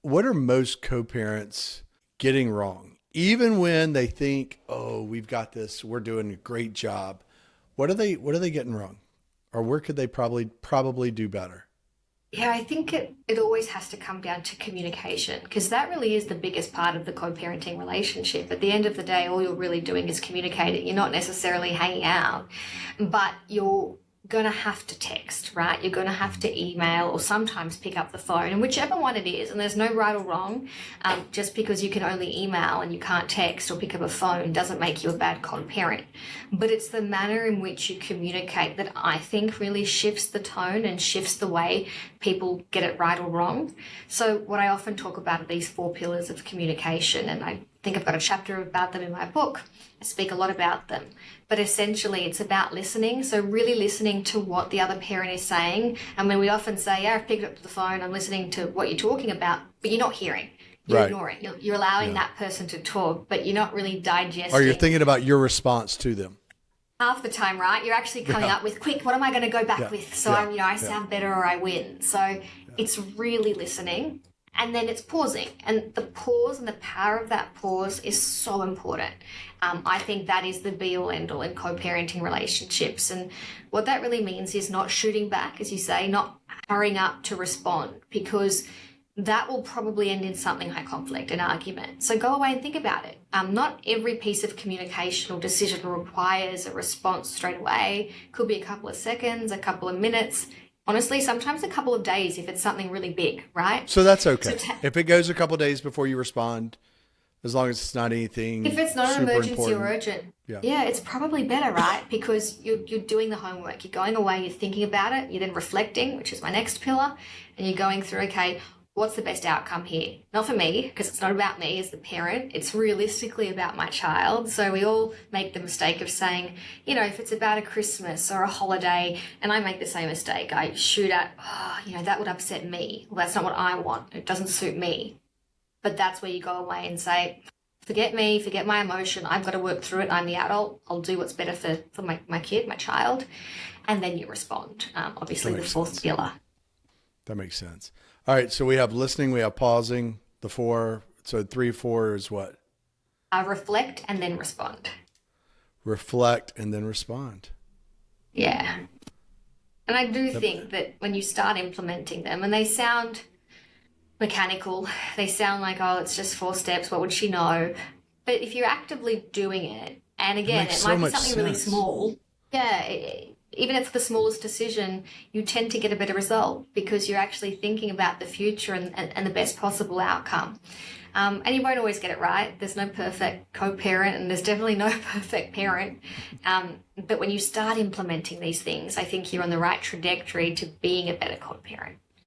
what are most co-parents getting wrong? Even when they think, oh, we've got this, we're doing a great job. What are they getting wrong? Or where could they probably do better? Yeah, I think it always has to come down to communication because that really is the biggest part of the co-parenting relationship. At the end of the day, all you're really doing is communicating. You're not necessarily hanging out, but you're going to have to text, right? You're going to have to email or sometimes pick up the phone, and whichever one it is, and there's no right or wrong. Just because you can only email and you can't text or pick up a phone doesn't make you a bad co-parent. But it's the manner in which you communicate that I think really shifts the tone and shifts the way people get it right or wrong. So what I often talk about are these four pillars of communication, and I think I've got a chapter about them in my book. I speak a lot about them. But essentially, it's about listening. So really listening to what the other parent is saying. And when we often say, yeah, I've picked up the phone, I'm listening to what you're talking about, but you're not hearing. You're Right. ignoring. You're allowing Yeah. that person to talk, but you're not really Or you're digesting. thinking about your response to them. Half the time, right? You're actually coming Yeah. up with, quick, what am I going to go back Yeah. with? So Yeah. I Yeah. sound better or I win. So it's really listening. And then it's pausing. And the pause and the power of that pause is so important. I think that is the be all end all in co parenting relationships. And what that really means is not shooting back, as you say, not hurrying up to respond, because that will probably end in something like conflict and argument. So go away and think about it. Not every piece of communication or decision requires a response straight away. Could be a couple of seconds, a couple of minutes. Honestly, sometimes a couple of days if it's something really big, right? So that's So okay. If it goes a couple of days before you respond, as long as it's not if anything it's not an super emergency or important. urgent, Yeah. yeah, it's probably better, right? Because you're doing the homework, you're going away, you're thinking about it, you're then reflecting, which is my next pillar, and you're going through, okay, what's the best outcome here? Not for me, because it's not about me as the parent, it's realistically about my child. So we all make the mistake of saying, if it's about a Christmas or a holiday, and I make the same mistake, I shoot at, that would upset me. Well, that's not what I want. It doesn't suit me. But that's where you go away and say, forget me, forget my emotion. I've got to work through it. I'm the adult. I'll do what's better for my kid, my child. And then you respond. That Obviously, the makes fourth sense. pillar. That makes sense. All right. So we have listening, we have pausing, the four. So 3, 4 is what? Reflect and then respond. Reflect and then respond. Yeah. And I do That, think that when you start implementing them, and they sound mechanical, they sound like, oh, it's just four steps. What would she know? But if you're actively doing it, and it again, makes it so might be much something really sense. small. Yeah. Even if it's the smallest decision, you tend to get a better result because you're actually thinking about the future and the best possible outcome. And you won't always get it right. There's no perfect co-parent and there's definitely no perfect parent. But when you start implementing these things, I think you're on the right trajectory to being a better co-parent.